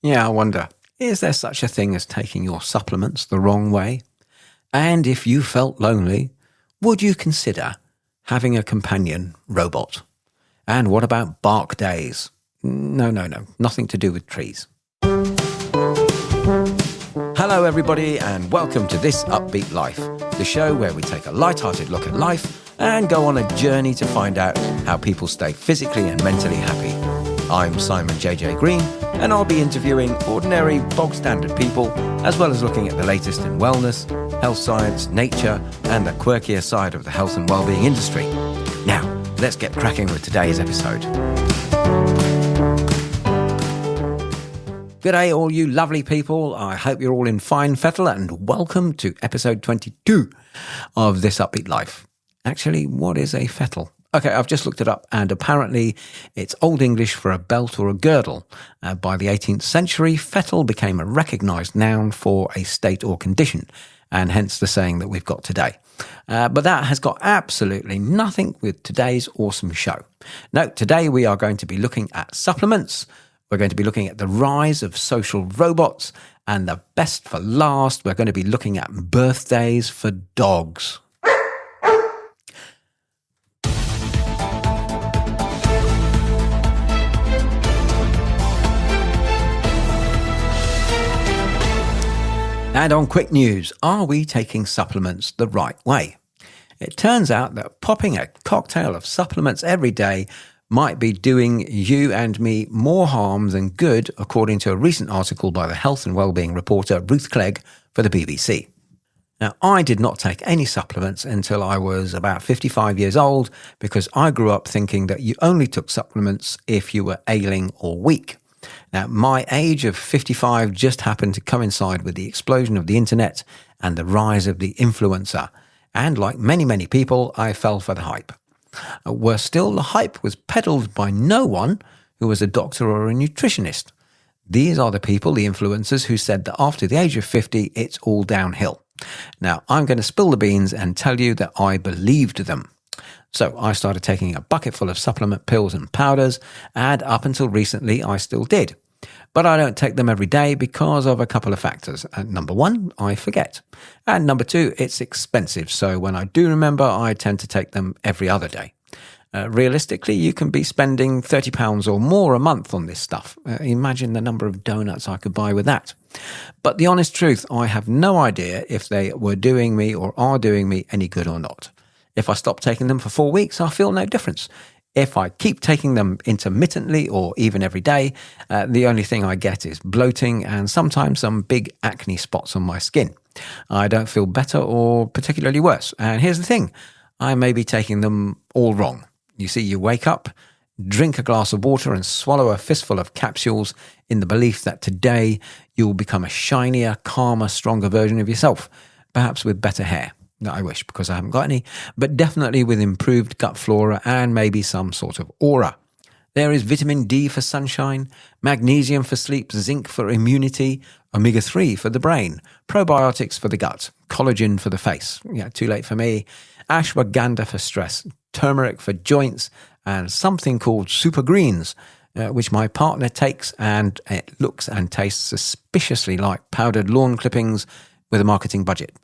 Yeah, I wonder, is there such a thing as taking your supplements the wrong way? And if you felt lonely, would you consider having a companion robot? And what about bark days? No, nothing to do with trees. Hello everybody and welcome to This Upbeat Life, the show where we take a light-hearted look at life and go on a journey to find out how people stay physically and mentally happy. I'm Simon JJ Green and I'll be interviewing ordinary, bog-standard people as well as looking at the latest in wellness, health science, nature and the quirkier side of the health and wellbeing industry. Now, let's get cracking with today's episode. G'day all you lovely people. I hope you're all in fine fettle and welcome to episode 22 of This Upbeat Life. Actually, what is a fettle? Okay, I've just looked it up and apparently it's Old English for a belt or a girdle. By the 18th century, fettle became a recognised noun for a state or condition and hence the saying that we've got today. But that has got absolutely nothing with today's awesome show. No, today we are going to be looking at supplements. We're going to be looking at the rise of social robots, and the best for last, we're going to be looking at birthdays for dogs. And on quick news, are we taking supplements the right way? It turns out that popping a cocktail of supplements every day might be doing you and me more harm than good, according to a recent article by the health and wellbeing reporter Ruth Clegg for the BBC. Now, I did not take any supplements until I was about 55 years old because I grew up thinking that you only took supplements if you were ailing or weak. Now, my age of 55 just happened to coincide with the explosion of the internet and the rise of the influencer. And like many people, I fell for the hype. Worse still, the hype was peddled by no one who was a doctor or a nutritionist. These are the people, the influencers, who said that after the age of 50, it's all downhill. Now, I'm going to spill the beans and tell you that I believed them. So I started taking a bucket full of supplement pills and powders, and up until recently, I still did. But I don't take them every day because of a couple of factors. Number one, I forget. And number two, it's expensive. So when I do remember, I tend to take them every other day. Realistically, you can be spending £30 or more a month on this stuff. Imagine the number of donuts I could buy with that. But the honest truth, I have no idea if they were doing me or are doing me any good or not. If I stop taking them for 4 weeks, I feel no difference. If I keep taking them intermittently or even every day, the only thing I get is bloating and sometimes some big acne spots on my skin. I don't feel better or particularly worse. And here's the thing, I may be taking them all wrong. You see, you wake up, drink a glass of water and swallow a fistful of capsules in the belief that today you will become a shinier, calmer, stronger version of yourself, perhaps with better hair. No, I wish, because I haven't got any, but definitely with improved gut flora and maybe some sort of aura. There is vitamin D for sunshine, magnesium for sleep, zinc for immunity, omega-3 for the brain, probiotics for the gut, collagen for the face, too late for me, ashwagandha for stress, turmeric for joints, and something called super greens, which my partner takes, and it looks and tastes suspiciously like powdered lawn clippings with a marketing budget.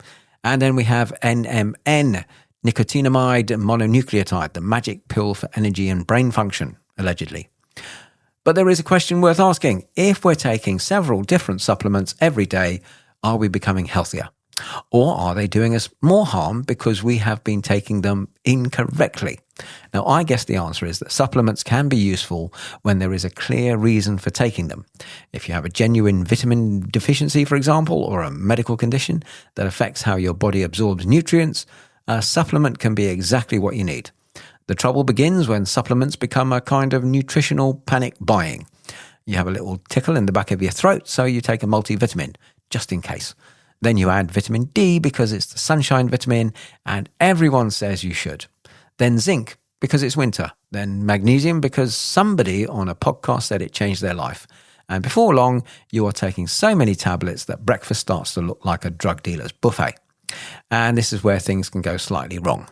And then we have NMN, nicotinamide mononucleotide, the magic pill for energy and brain function, allegedly. But there is a question worth asking. If we're taking several different supplements every day, are we becoming healthier? Or are they doing us more harm because we have been taking them incorrectly? Now, I guess the answer is that supplements can be useful when there is a clear reason for taking them. If you have a genuine vitamin deficiency, for example, or a medical condition that affects how your body absorbs nutrients, a supplement can be exactly what you need. The trouble begins when supplements become a kind of nutritional panic buying. You have a little tickle in the back of your throat, so you take a multivitamin, just in case. Then you add vitamin D because it's the sunshine vitamin, and everyone says you should. Then zinc because it's winter. Then magnesium because somebody on a podcast said it changed their life. And before long, you are taking so many tablets that breakfast starts to look like a drug dealer's buffet. And this is where things can go slightly wrong.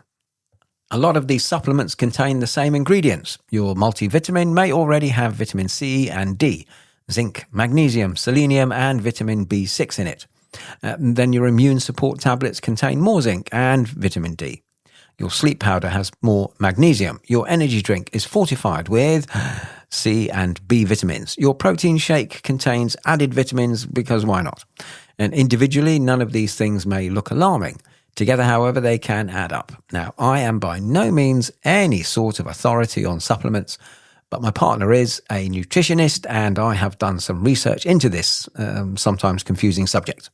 A lot of these supplements contain the same ingredients. Your multivitamin may already have vitamin C and D. zinc, magnesium, selenium, and vitamin B6 in it. Then your immune support tablets contain more zinc and vitamin D. Your sleep powder has more magnesium. Your energy drink is fortified with C and B vitamins. Your protein shake contains added vitamins because why not? And individually, none of these things may look alarming. Together, however, they can add up. Now, I am by no means any sort of authority on supplements, but my partner is a nutritionist and I have done some research into this sometimes confusing subject.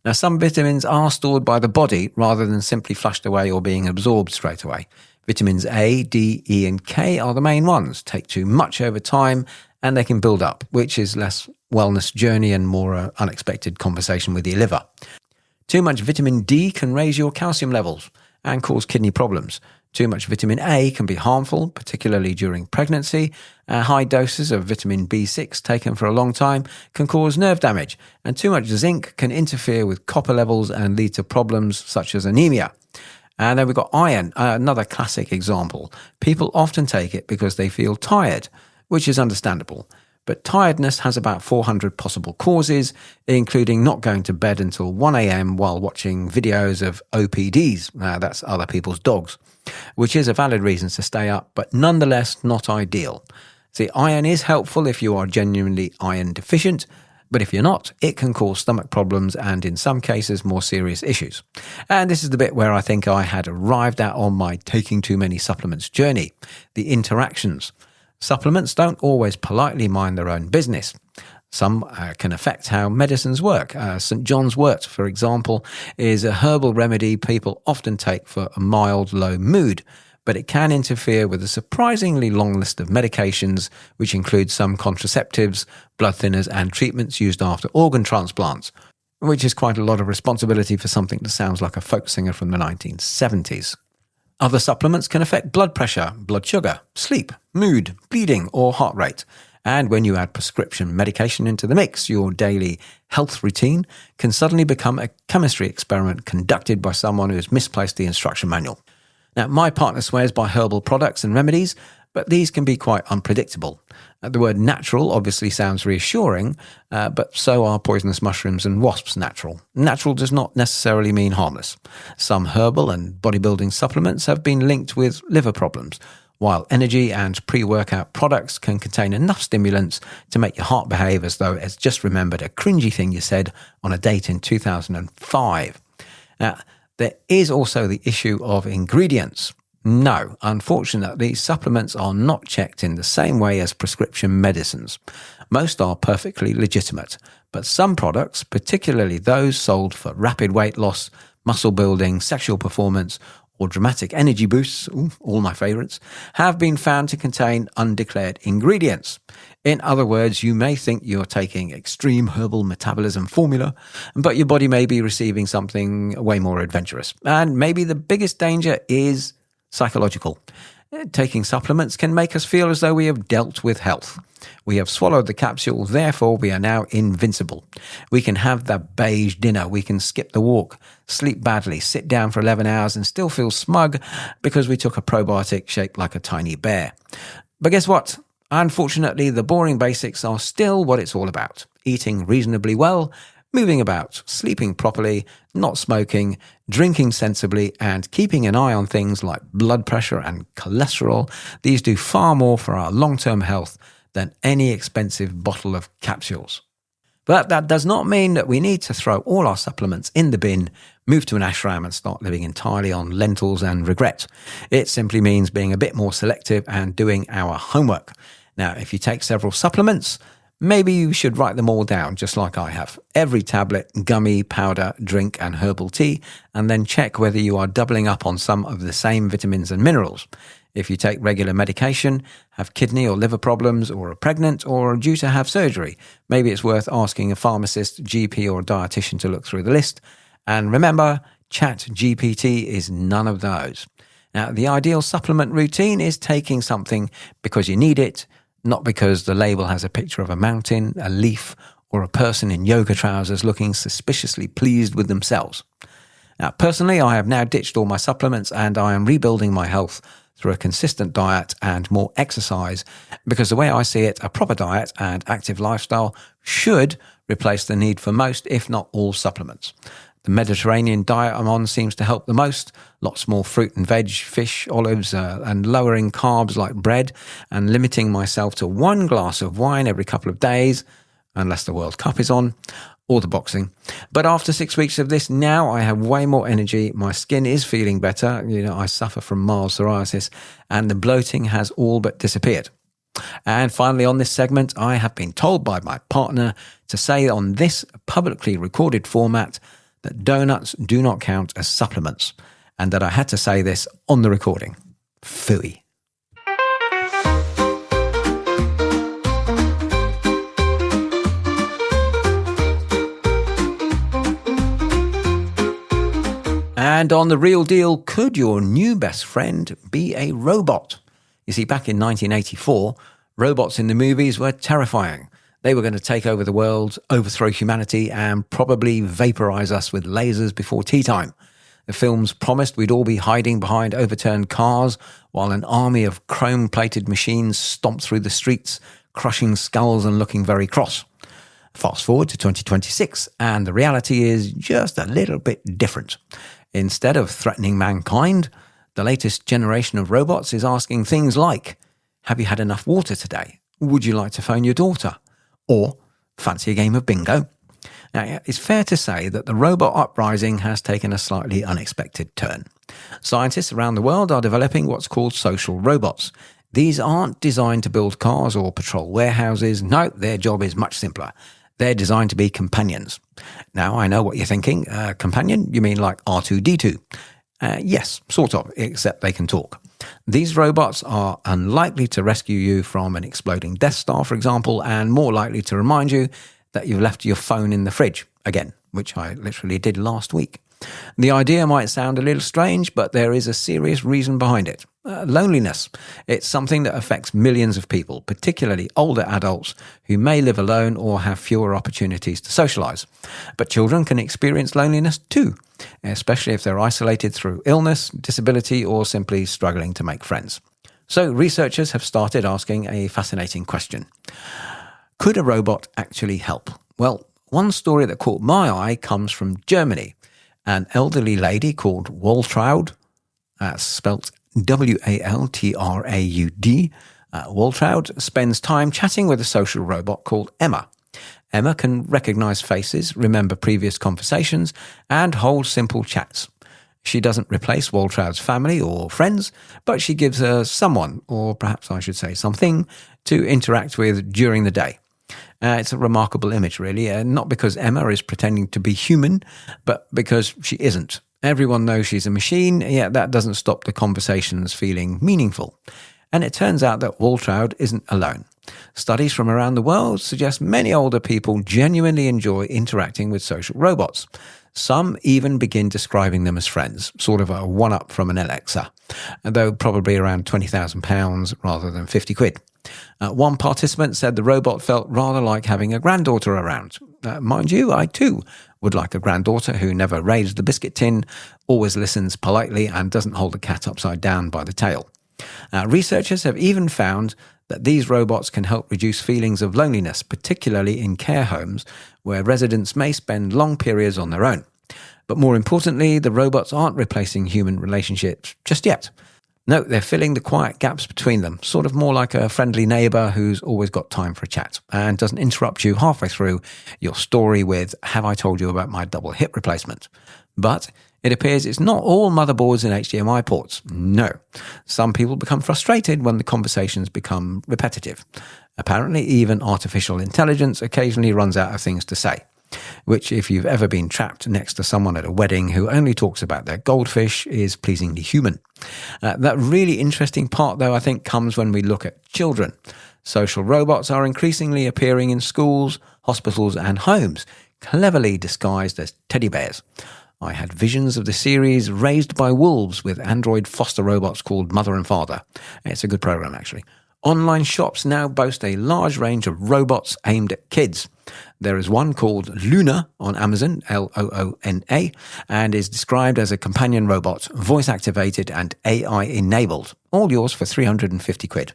Now, some vitamins are stored by the body rather than simply flushed away or being absorbed straight away. Vitamins A, D, E and K are the main ones. Take too much over time and they can build up, which is less wellness journey and more unexpected conversation with your liver. Too much vitamin D can raise your calcium levels and cause kidney problems. Too much vitamin A can be harmful, particularly during pregnancy. High doses of vitamin B6 taken for a long time can cause nerve damage. And too much zinc can interfere with copper levels and lead to problems such as anemia. And then we've got iron, another classic example. People often take it because they feel tired, which is understandable. But tiredness has about 400 possible causes, including not going to bed until 1 a.m. while watching videos of OPDs, that's other people's dogs, which is a valid reason to stay up, but nonetheless not ideal. See, iron is helpful if you are genuinely iron deficient, but if you're not, it can cause stomach problems and in some cases more serious issues. And this is the bit where I think I had arrived at on my taking too many supplements journey, the interactions. Supplements don't always politely mind their own business. Some can affect how medicines work. St. John's wort, for example, is a herbal remedy people often take for a mild, low mood, but it can interfere with a surprisingly long list of medications, which include some contraceptives, blood thinners, and treatments used after organ transplants, which is quite a lot of responsibility for something that sounds like a folk singer from the 1970s. Other supplements can affect blood pressure, blood sugar, sleep, mood, bleeding, or heart rate. And when you add prescription medication into the mix, your daily health routine can suddenly become a chemistry experiment conducted by someone who has misplaced the instruction manual. Now, my partner swears by herbal products and remedies, but these can be quite unpredictable. The word natural obviously sounds reassuring, but so are poisonous mushrooms and wasps natural. Natural does not necessarily mean harmless. Some herbal and bodybuilding supplements have been linked with liver problems, while energy and pre-workout products can contain enough stimulants to make your heart behave as though it's just remembered a cringy thing you said on a date in 2005. Now, there is also the issue of ingredients. No, unfortunately, supplements are not checked in the same way as prescription medicines. Most are perfectly legitimate, but some products, particularly those sold for rapid weight loss, muscle building, sexual performance, or dramatic energy boosts, all my favourites, have been found to contain undeclared ingredients. In other words, you may think you're taking extreme herbal metabolism formula, but your body may be receiving something way more adventurous. And maybe the biggest danger is psychological. Taking supplements can make us feel as though we have dealt with health. We have swallowed the capsule, therefore we are now invincible. We can have that beige dinner, we can skip the walk, sleep badly, sit down for 11 hours and still feel smug because we took a probiotic shaped like a tiny bear. But guess what? Unfortunately, the boring basics are still what it's all about. Eating reasonably well, moving about, sleeping properly, not smoking, drinking sensibly, and keeping an eye on things like blood pressure and cholesterol. These do far more for our long-term health than any expensive bottle of capsules. But that does not mean that we need to throw all our supplements in the bin, move to an ashram and start living entirely on lentils and regret. It simply means being a bit more selective and doing our homework. Now, if you take several supplements, maybe you should write them all down, just like I have. Every tablet, gummy, powder, drink, and herbal tea, and then check whether you are doubling up on some of the same vitamins and minerals. If you take regular medication, have kidney or liver problems, or are pregnant, or are due to have surgery, maybe it's worth asking a pharmacist, GP, or dietitian to look through the list. And remember, ChatGPT is none of those. Now, the ideal supplement routine is taking something because you need it, not because the label has a picture of a mountain, a leaf, or a person in yoga trousers looking suspiciously pleased with themselves. Now, personally, I have now ditched all my supplements and I am rebuilding my health through a consistent diet and more exercise, because the way I see it, a proper diet and active lifestyle should replace the need for most, if not all, supplements. The Mediterranean diet I'm on seems to help the most. Lots more fruit and veg, fish, olives, and lowering carbs like bread, and limiting myself to 1 glass of wine every couple of days, unless the World Cup is on, or the boxing. But after 6 weeks of this, now I have way more energy. My skin is feeling better. I suffer from mild psoriasis, and the bloating has all but disappeared. And finally, on this segment, I have been told by my partner to say on this publicly recorded format that donuts do not count as supplements, and that I had to say this on the recording. Phooey. And on The Real Deal, could your new best friend be a robot? You see, back in 1984, robots in the movies were terrifying. They were going to take over the world, overthrow humanity, and probably vaporize us with lasers before tea time. The films promised we'd all be hiding behind overturned cars while an army of chrome-plated machines stomped through the streets, crushing skulls and looking very cross. Fast forward to 2026, and the reality is just a little bit different. Instead of threatening mankind, the latest generation of robots is asking things like, have you had enough water today? Would you like to phone your daughter? Or, fancy a game of bingo? Now, it's fair to say that the robot uprising has taken a slightly unexpected turn. Scientists around the world are developing what's called social robots. These aren't designed to build cars or patrol warehouses. No, their job is much simpler. They're designed to be companions. Now, I know what you're thinking. Companion? You mean like R2-D2? Yes, sort of, except they can talk. These robots are unlikely to rescue you from an exploding Death Star, for example, and more likely to remind you that you've left your phone in the fridge, again, which I literally did last week. The idea might sound a little strange, but there is a serious reason behind it. Loneliness. It's something that affects millions of people, particularly older adults who may live alone or have fewer opportunities to socialize. But children can experience loneliness too, especially if they're isolated through illness, disability, or simply struggling to make friends. So researchers have started asking a fascinating question. Could a robot actually help? Well, one story that caught my eye comes from Germany. An elderly lady called Waltraud, spelt Waltraud, Waltraud spends time chatting with a social robot called Emma. Emma can recognize faces, remember previous conversations, and hold simple chats. She doesn't replace Waltraud's family or friends, but she gives her someone, or perhaps I should say something, to interact with during the day. It's a remarkable image, really, not because Emma is pretending to be human, but because she isn't. Everyone knows she's a machine, yet that doesn't stop the conversations feeling meaningful. And it turns out that Waltraud isn't alone. Studies from around the world suggest many older people genuinely enjoy interacting with social robots. Some even begin describing them as friends, sort of a one-up from an Alexa, though probably around £20,000 rather than 50 quid. One participant said the robot felt rather like having a granddaughter around. Mind you, I too would like a granddaughter who never raised the biscuit tin, always listens politely, and doesn't hold the cat upside down by the tail. Researchers have even found that these robots can help reduce feelings of loneliness, particularly in care homes where residents may spend long periods on their own. But more importantly, the robots aren't replacing human relationships just yet. No, they're filling the quiet gaps between them, sort of more like a friendly neighbour who's always got time for a chat and doesn't interrupt you halfway through your story with, have I told you about my double hip replacement? But it appears it's not all motherboards and HDMI ports. No. Some people become frustrated when the conversations become repetitive. Apparently, even artificial intelligence occasionally runs out of things to say, which, if you've ever been trapped next to someone at a wedding who only talks about their goldfish, is pleasingly human. That really interesting part, though, I think comes when we look at children. Social robots are increasingly appearing in schools, hospitals and homes, cleverly disguised as teddy bears. I had visions of the series Raised by Wolves with android foster robots called Mother and Father. It's a good program, actually. Online shops now boast a large range of robots aimed at kids. There is one called Luna on Amazon, Loona, and is described as a companion robot, voice-activated and AI-enabled. All yours for 350 quid.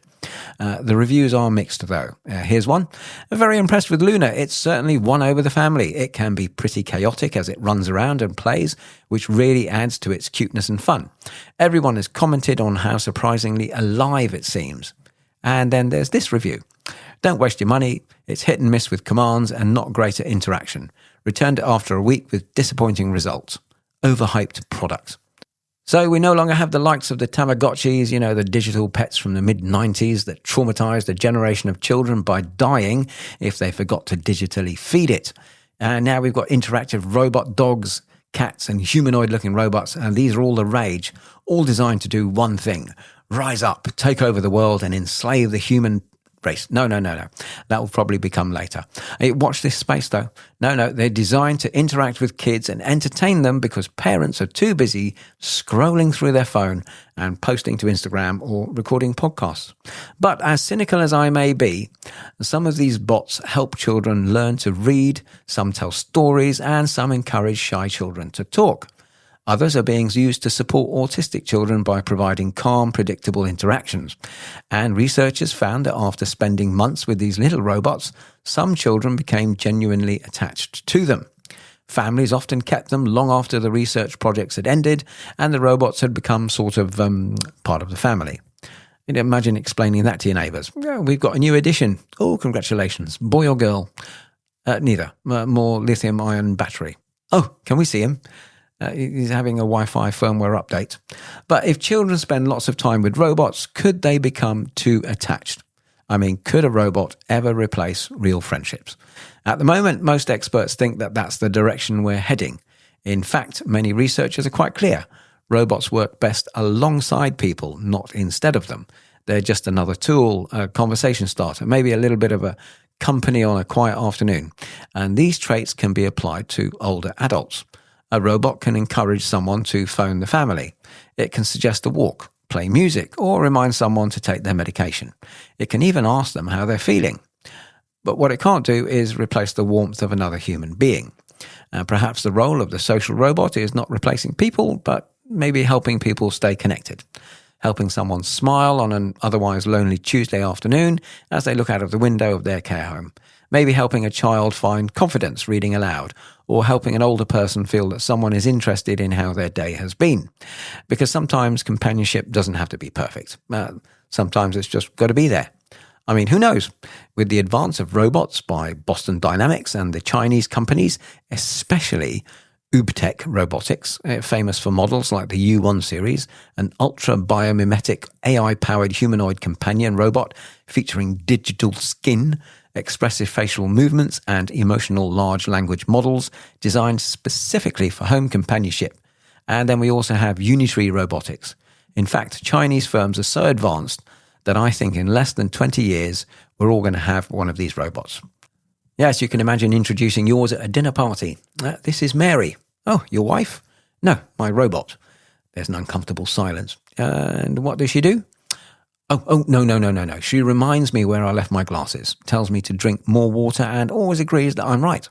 The reviews are mixed, though. Here's one. Very impressed with Luna. It's certainly won over the family. It can be pretty chaotic as it runs around and plays, which really adds to its cuteness and fun. Everyone has commented on how surprisingly alive it seems. And then there's this review. Don't waste your money. It's hit and miss with commands and not great at interaction. Returned it after a week with disappointing results. Overhyped product. So we no longer have the likes of the Tamagotchis, the digital pets from the mid-90s that traumatized a generation of children by dying if they forgot to digitally feed it. And now we've got interactive robot dogs, cats and humanoid-looking robots, and these are all the rage, all designed to do one thing: rise up, take over the world and enslave the human race. No. That will probably become later. Watch this space, though. No. They're designed to interact with kids and entertain them because parents are too busy scrolling through their phone and posting to Instagram or recording podcasts. But as cynical as I may be, some of these bots help children learn to read, some tell stories, and some encourage shy children to talk. Others are being used to support autistic children by providing calm, predictable interactions. And researchers found that after spending months with these little robots, some children became genuinely attached to them. Families often kept them long after the research projects had ended and the robots had become sort of part of the family. Imagine explaining that to your neighbours. Oh, we've got a new addition. Oh, congratulations. Boy or girl? Neither. More lithium-ion battery. Oh, can we see him? He's having a Wi-Fi firmware update. But if children spend lots of time with robots, could they become too attached? Could a robot ever replace real friendships? At the moment, most experts think that that's the direction we're heading. In fact, many researchers are quite clear. Robots work best alongside people, not instead of them. They're just another tool, a conversation starter, maybe a little bit of a company on a quiet afternoon. And these traits can be applied to older adults. A robot can encourage someone to phone the family. It can suggest a walk, play music, or remind someone to take their medication. It can even ask them how they're feeling. But what it can't do is replace the warmth of another human being. Perhaps the role of the social robot is not replacing people, but maybe helping people stay connected. Helping someone smile on an otherwise lonely Tuesday afternoon as they look out of the window of their care home. Maybe helping a child find confidence reading aloud, or helping an older person feel that someone is interested in how their day has been. Because sometimes companionship doesn't have to be perfect. Sometimes it's just got to be there. Who knows? With the advance of robots by Boston Dynamics and the Chinese companies, especially Ubtech Robotics, famous for models like the U1 series, an ultra-biomimetic AI-powered humanoid companion robot featuring digital skin, expressive facial movements and emotional large language models designed specifically for home companionship. And then we also have Unitree Robotics. In fact, Chinese firms are so advanced that I think in less than 20 years, we're all going to have one of these robots. Yes, you can imagine introducing yours at a dinner party. This is Mary. Oh, your wife? No, my robot. There's an uncomfortable silence. And what does she do? Oh, no. She reminds me where I left my glasses, tells me to drink more water and always agrees that I'm right.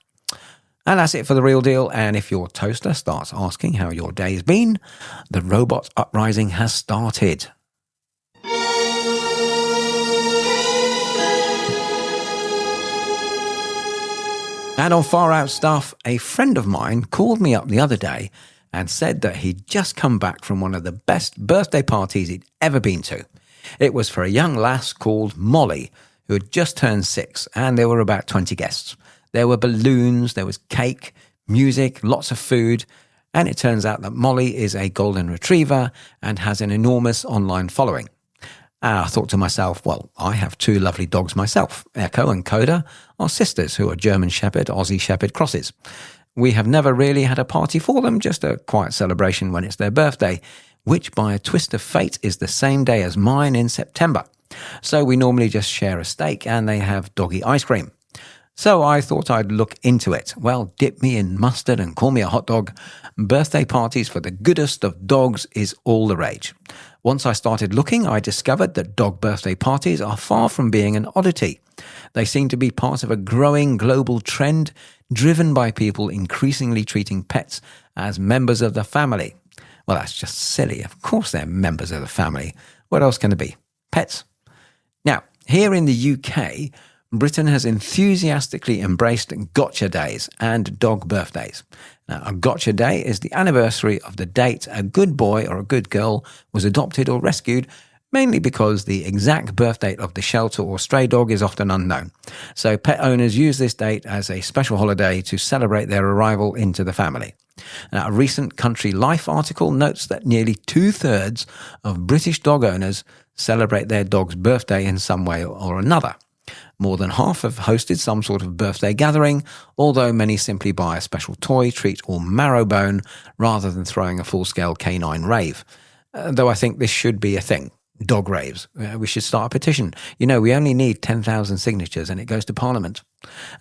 And that's it for The Real Deal. And if your toaster starts asking how your day's been, the robot uprising has started. And on Far Out Stuff, a friend of mine called me up the other day and said that he'd just come back from one of the best birthday parties he'd ever been to. It was for a young lass called Molly, who had just turned 6, and there were about 20 guests. There were balloons, there was cake, music, lots of food, and it turns out that Molly is a golden retriever and has an enormous online following. I thought to myself, well, I have 2 lovely dogs myself. Echo and Coda are sisters who are German Shepherd, Aussie Shepherd crosses. We have never really had a party for them, just a quiet celebration when it's their birthday, which by a twist of fate is the same day as mine in September. So we normally just share a steak and they have doggy ice cream. So I thought I'd look into it. Well, dip me in mustard and call me a hot dog. Birthday parties for the goodest of dogs is all the rage. Once I started looking, I discovered that dog birthday parties are far from being an oddity. They seem to be part of a growing global trend driven by people increasingly treating pets as members of the family. Well, that's just silly. Of course they're members of the family. What else can it be? Pets. Now, here in the UK, Britain has enthusiastically embraced gotcha days and dog birthdays. Now, a gotcha day is the anniversary of the date a good boy or a good girl was adopted or rescued, mainly because the exact birth date of the shelter or stray dog is often unknown. So pet owners use this date as a special holiday to celebrate their arrival into the family. Now, a recent Country Life article notes that nearly 2/3 of British dog owners celebrate their dog's birthday in some way or another. More than half have hosted some sort of birthday gathering, although many simply buy a special toy, treat or marrow bone rather than throwing a full-scale canine rave. Though I think this should be a thing. Dog raves. We should start a petition. We only need 10,000 signatures and it goes to Parliament.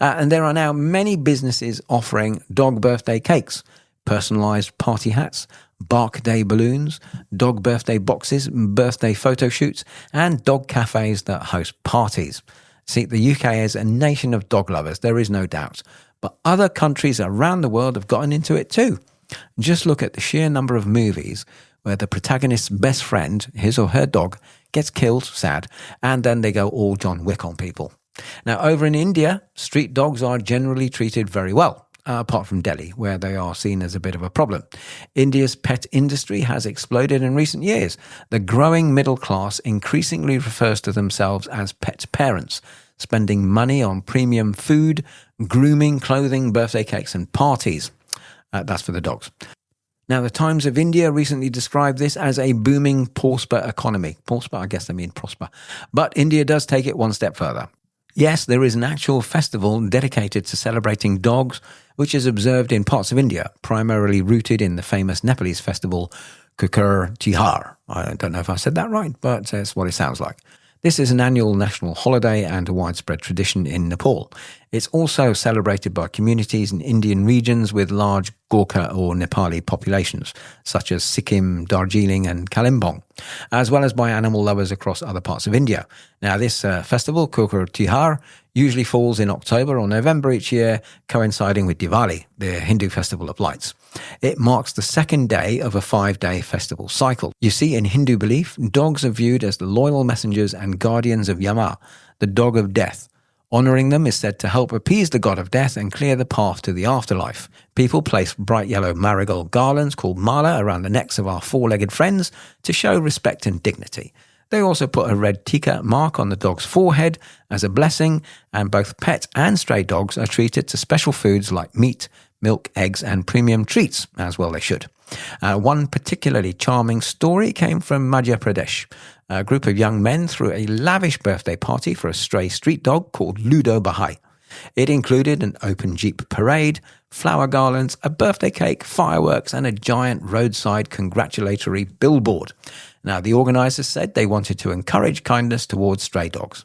And there are now many businesses offering dog birthday cakes, personalised party hats, bark day balloons, dog birthday boxes, birthday photo shoots, and dog cafes that host parties. See, the UK is a nation of dog lovers, there is no doubt. But other countries around the world have gotten into it too. Just look at the sheer number of movies where the protagonist's best friend, his or her dog, gets killed, sad, and then they go all John Wick on people. Now, over in India, street dogs are generally treated very well, apart from Delhi, where they are seen as a bit of a problem. India's pet industry has exploded in recent years. The growing middle class increasingly refers to themselves as pet parents, spending money on premium food, grooming, clothing, birthday cakes and parties. That's for the dogs. Now, the Times of India recently described this as a booming prosper economy. Prosper, I guess they mean prosper. But India does take it one step further. Yes, there is an actual festival dedicated to celebrating dogs, which is observed in parts of India, primarily rooted in the famous Nepalese festival, Kukur Tihar. I don't know if I said that right, but that's what it sounds like. This is an annual national holiday and a widespread tradition in Nepal. It's also celebrated by communities in Indian regions with large Gorkha or Nepali populations, such as Sikkim, Darjeeling and Kalimpong, as well as by animal lovers across other parts of India. Now, this festival, Kukur Tihar, usually falls in October or November each year, coinciding with Diwali, the Hindu festival of lights. It marks the second day of a 5-day festival cycle. You see, in Hindu belief, dogs are viewed as the loyal messengers and guardians of Yama, the dog of death. Honouring them is said to help appease the god of death and clear the path to the afterlife. People place bright yellow marigold garlands called mala around the necks of our four-legged friends to show respect and dignity. They also put a red tika mark on the dog's forehead as a blessing, and both pet and stray dogs are treated to special foods like meat, milk, eggs and premium treats, as well they should. One particularly charming story came from Madhya Pradesh. A group of young men threw a lavish birthday party for a stray street dog called Ludo Bahai. It included an open Jeep parade, flower garlands, a birthday cake, fireworks and a giant roadside congratulatory billboard. Now, the organisers said they wanted to encourage kindness towards stray dogs.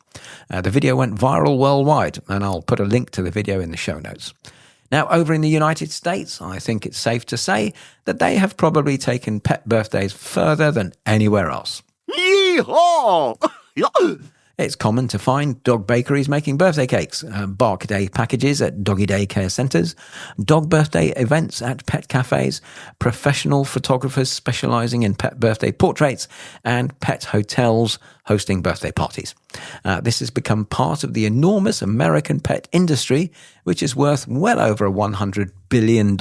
The video went viral worldwide, and I'll put a link to the video in the show notes. Now, over in the United States, I think it's safe to say that they have probably taken pet birthdays further than anywhere else. Yeehaw! It's common to find dog bakeries making birthday cakes, bark day packages at doggy daycare centres, dog birthday events at pet cafes, professional photographers specialising in pet birthday portraits, and pet hotels hosting birthday parties. This has become part of the enormous American pet industry, which is worth well over $100 billion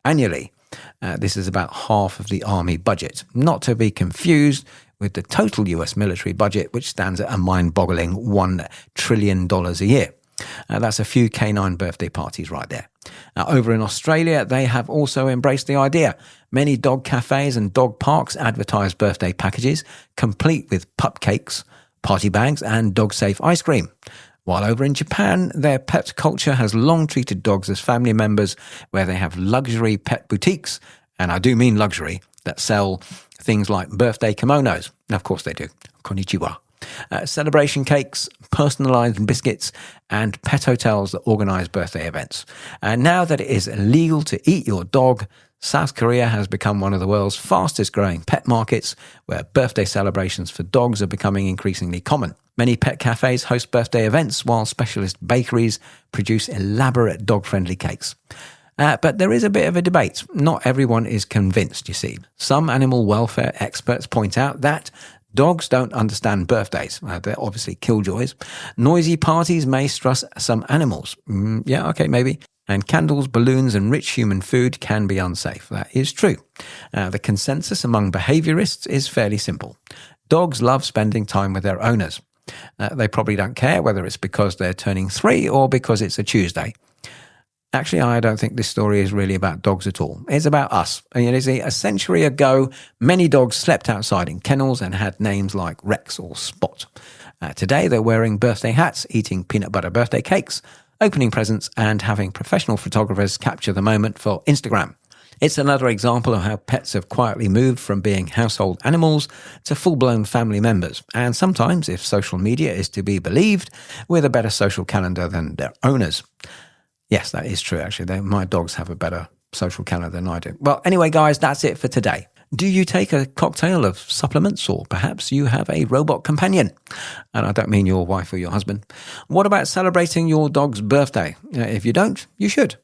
annually. This is about half of the army budget, not to be confused with the total US military budget, which stands at a mind-boggling $1 trillion a year. That's a few canine birthday parties right there. Now, over in Australia, they have also embraced the idea. Many dog cafes and dog parks advertise birthday packages, complete with pup cakes, party bags, and dog-safe ice cream. While over in Japan, their pet culture has long treated dogs as family members, where they have luxury pet boutiques, and I do mean luxury, that sell things like birthday kimonos. Now, of course they do. Konnichiwa. Celebration cakes, personalised biscuits, and pet hotels that organise birthday events. And now that it is illegal to eat your dog, South Korea has become one of the world's fastest growing pet markets, where birthday celebrations for dogs are becoming increasingly common. Many pet cafes host birthday events, while specialist bakeries produce elaborate dog-friendly cakes. But there is a bit of a debate. Not everyone is convinced, you see. Some animal welfare experts point out that dogs don't understand birthdays. They're obviously killjoys. Noisy parties may stress some animals. Maybe. And candles, balloons, and rich human food can be unsafe. That is true. The consensus among behaviourists is fairly simple. Dogs love spending time with their owners. They probably don't care whether it's because they're turning 3 or because it's a Tuesday. Actually, I don't think this story is really about dogs at all. It's about us. And you see, a century ago, many dogs slept outside in kennels and had names like Rex or Spot. Today, they're wearing birthday hats, eating peanut butter birthday cakes, opening presents, and having professional photographers capture the moment for Instagram. It's another example of how pets have quietly moved from being household animals to full-blown family members. And sometimes, if social media is to be believed, with a better social calendar than their owners. Yes, that is true, actually. My dogs have a better social calendar than I do. Well, anyway, guys, that's it for today. Do you take a cocktail of supplements, or perhaps you have a robot companion? And I don't mean your wife or your husband. What about celebrating your dog's birthday? If you don't, you should.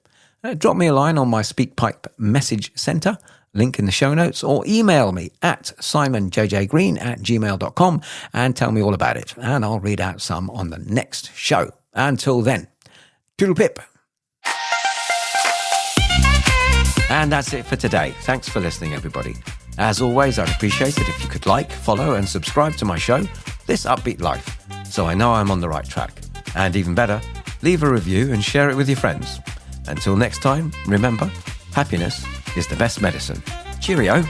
Drop me a line on my SpeakPipe message centre, link in the show notes, or email me at simonjjgreen@gmail.com and tell me all about it. And I'll read out some on the next show. Until then, toodle pip. And that's it for today. Thanks for listening, everybody. As always, I'd appreciate it if you could like, follow, and subscribe to my show, This Upbeat Life, so I know I'm on the right track. And even better, leave a review and share it with your friends. Until next time, remember, happiness is the best medicine. Cheerio.